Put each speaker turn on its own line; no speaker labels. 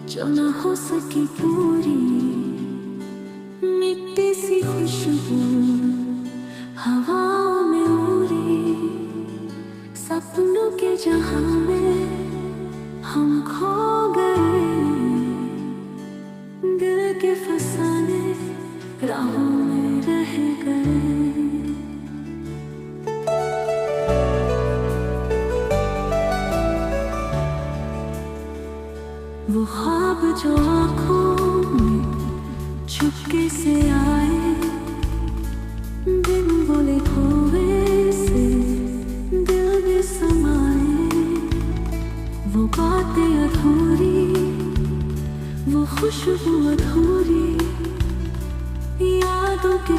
जो न हो सकी पूरी, मिट्टी सी खुशबू हवाओं में उड़ी। सपनों के जहां में हम खो गए, दिल के फसाने राहों में रह गए। वो ख्वाब जो आँखों में चुपके से आए, दिन बोले खोए से दिल में समाए। वो बातें अधूरी, वो खुशबू अधूरी, यादों के